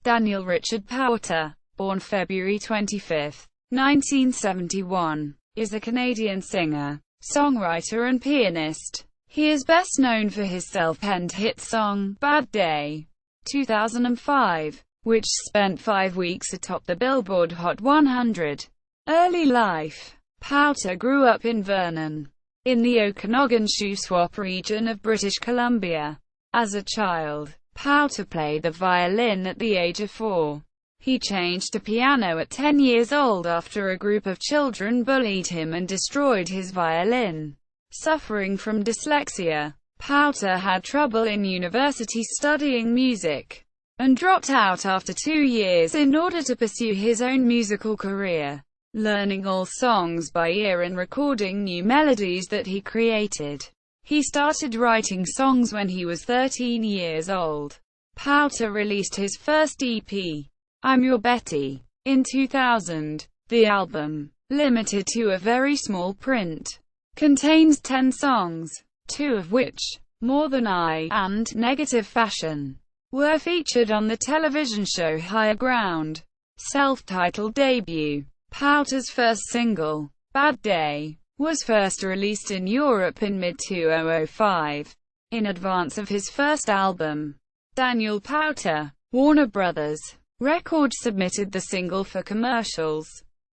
Daniel Richard Powter, born February 25, 1971, is a Canadian singer, songwriter and pianist. He is best known for his self-penned hit song, Bad Day, 2005, which spent 5 weeks atop the Billboard Hot 100. Early life. Powter grew up in Vernon, in the Okanagan Shuswap region of British Columbia. As a child, Powter played the violin at the age of 4. He changed to piano at 10 years old after a group of children bullied him and destroyed his violin. Suffering from dyslexia, Powter had trouble in university studying music, and dropped out after 2 years in order to pursue his own musical career, learning all songs by ear and recording new melodies that he created. He started writing songs when he was 13 years old. Powter released his first EP, I'm Your Betty, in 2000. The album, limited to a very small print, contains 10 songs, 2 of which, More Than I and Negative Fashion, were featured on the television show Higher Ground. Self-titled debut. Powter's first single, Bad Day, was first released in Europe in mid-2005. In advance of his first album, Daniel Powter, Warner Brothers Records submitted the single for commercials,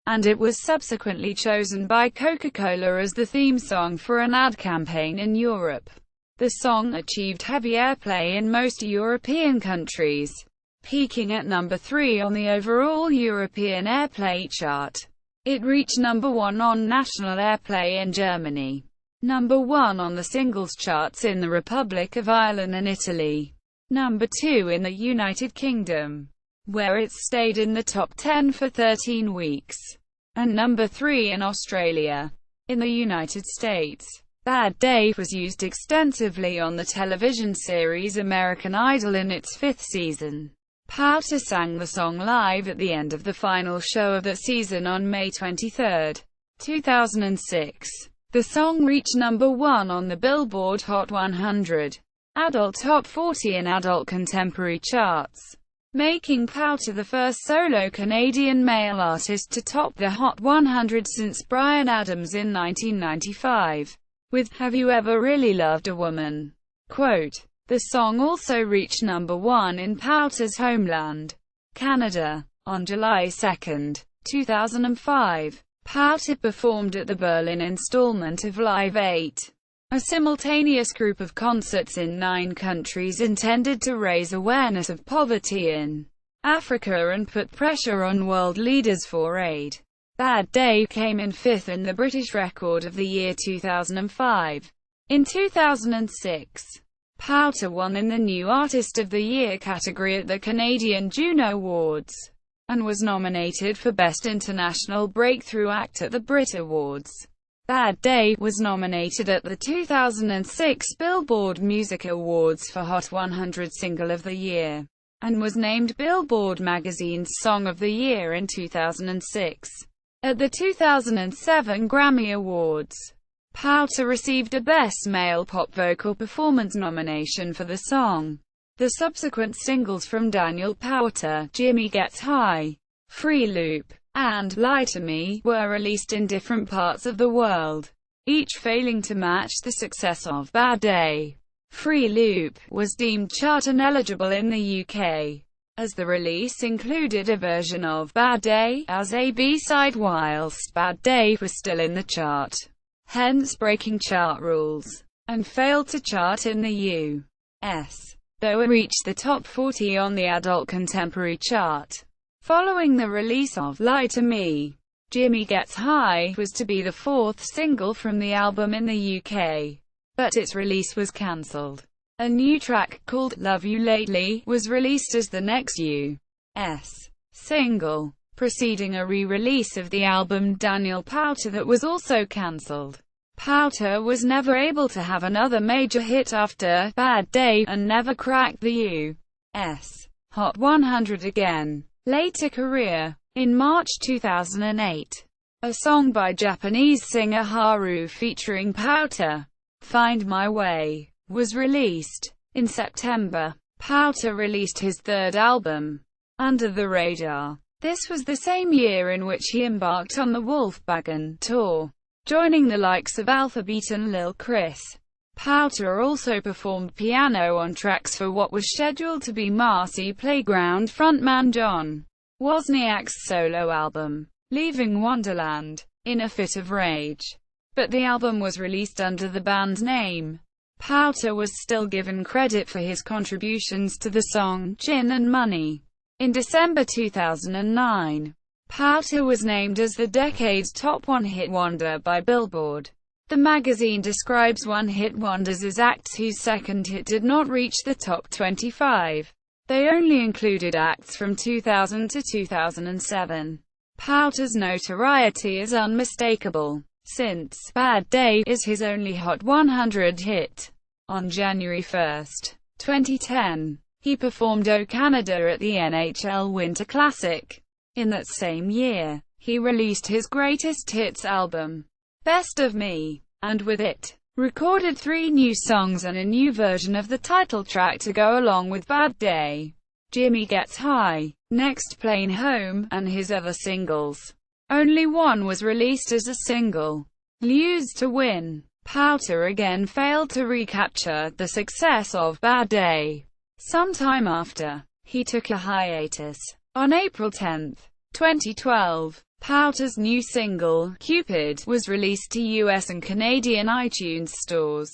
and it was subsequently chosen by Coca-Cola as the theme song for an ad campaign in Europe. The song achieved heavy airplay in most European countries, peaking at number 3 on the overall European airplay chart. It reached number 1 on national airplay in Germany, number 1 on the singles charts in the Republic of Ireland and Italy, number 2 in the United Kingdom, where it stayed in the top 10 for 13 weeks, and number 3 in Australia. In the United States, Bad Day was used extensively on the television series American Idol in its 5th season. Powter sang the song live at the end of the final show of that season on May 23, 2006. The song reached number 1 on the Billboard Hot 100, Adult Top 40 and Adult Contemporary charts, making Powter the first solo Canadian male artist to top the Hot 100 since Bryan Adams in 1995, with Have You Ever Really Loved a Woman? Quote, the song also reached number 1 in Powter's homeland, Canada. On July 2, 2005, Powter performed at the Berlin installment of Live 8, a simultaneous group of concerts in 9 countries intended to raise awareness of poverty in Africa and put pressure on world leaders for aid. Bad Day came in 5th in the British Record of the Year 2005. In 2006, Powter won in the New Artist of the Year category at the Canadian Juno Awards, and was nominated for Best International Breakthrough Act at the Brit Awards. Bad Day was nominated at the 2006 Billboard Music Awards for Hot 100 Single of the Year, and was named Billboard Magazine's Song of the Year in 2006. At the 2007 Grammy Awards, Powter received a Best Male Pop Vocal Performance nomination for the song. The subsequent singles from Daniel Powter, Jimmy Gets High, Free Loop, and Lie to Me, were released in different parts of the world, each failing to match the success of Bad Day. Free Loop was deemed chart-ineligible in the UK, as the release included a version of Bad Day as a B-side whilst Bad Day was still in the chart, hence breaking chart rules, and failed to chart in the US, though it reached the top 40 on the Adult Contemporary chart. Following the release of Lie to Me, Jimmy Gets High was to be the 4th single from the album in the UK, but its release was cancelled. A new track, called Love You Lately, was released as the next US single, preceding a re-release of the album Daniel Powter that was also cancelled. Powter was never able to have another major hit after Bad Day, and never cracked the US Hot 100 again. Later career. In March 2008, a song by Japanese singer Haru featuring Powter, Find My Way, was released. In September, Powter released his third album, Under the Radar. This was the same year in which he embarked on the Wolfwagen tour, joining the likes of Alphabet and Lil Chris. Powter also performed piano on tracks for what was scheduled to be Marcy Playground frontman John Wozniak's solo album, Leaving Wonderland, in a fit of rage. But the album was released under the band's name. Powter was still given credit for his contributions to the song Gin and Money. In December 2009, Powter was named as the decade's top one-hit wonder by Billboard. The magazine describes one-hit wonders as acts whose second hit did not reach the top 25. They only included acts from 2000 to 2007. Powter's notoriety is unmistakable, since Bad Day is his only Hot 100 hit. On January 1, 2010, he performed O Canada at the NHL Winter Classic. In that same year, he released his greatest hits album, Best of Me, and with it, recorded 3 new songs and a new version of the title track to go along with Bad Day, Jimmy Gets High, Next Plane Home, and his other singles. Only one was released as a single, Lose to Win. Powter again failed to recapture the success of Bad Day. Sometime after, he took a hiatus. On April 10, 2012, Powter's new single, Cupid, was released to US and Canadian iTunes stores.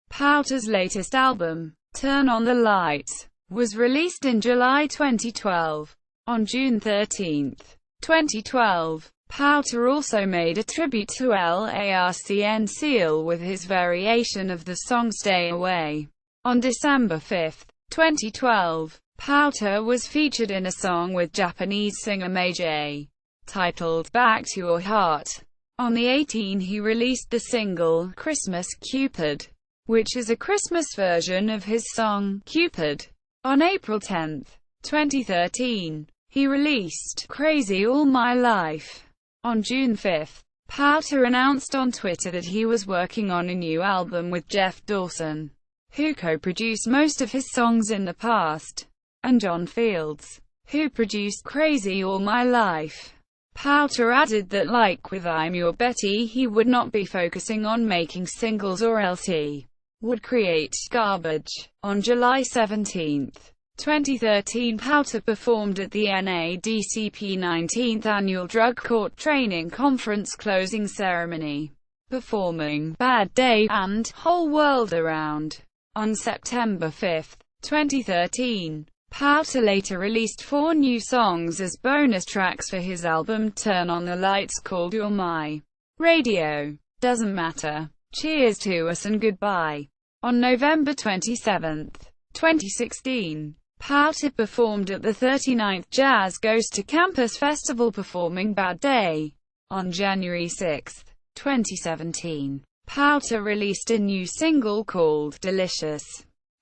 Powter's latest album, Turn on the Lights, was released in July 2012. On June 13, 2012, Powter also made a tribute to Lark Seal with his variation of the song Stay Away. On December 5, 2012, Powter was featured in a song with Japanese singer May J, titled Back to Your Heart. On the 18th he released the single, Christmas Cupid, which is a Christmas version of his song, Cupid. On April 10, 2013, he released Crazy All My Life. On June 5, Powter announced on Twitter that he was working on a new album with Jeff Dawson, who co-produced most of his songs in the past, and John Fields, who produced Crazy All My Life. Powter added that like with I'm Your Betty he would not be focusing on making singles or else he would create garbage. On July 17, 2013, Powter performed at the NADCP 19th Annual Drug Court Training Conference closing ceremony, performing Bad Day and Whole World Around. On September 5, 2013, Powter later released 4 new songs as bonus tracks for his album Turn on the Lights called You're My Radio, Doesn't Matter, Cheers to Us and Goodbye. On November 27, 2016, Powter performed at the 39th Jazz Goes to Campus Festival performing Bad Day. On January 6, 2017, Powter released a new single called Delicious.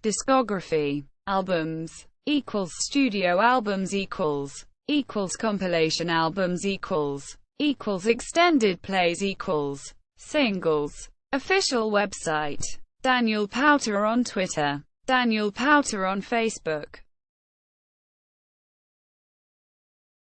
Discography. Albums equals studio albums equals compilation albums equals extended plays equals singles. Official website. Daniel Powter on Twitter. Daniel Powter on Facebook.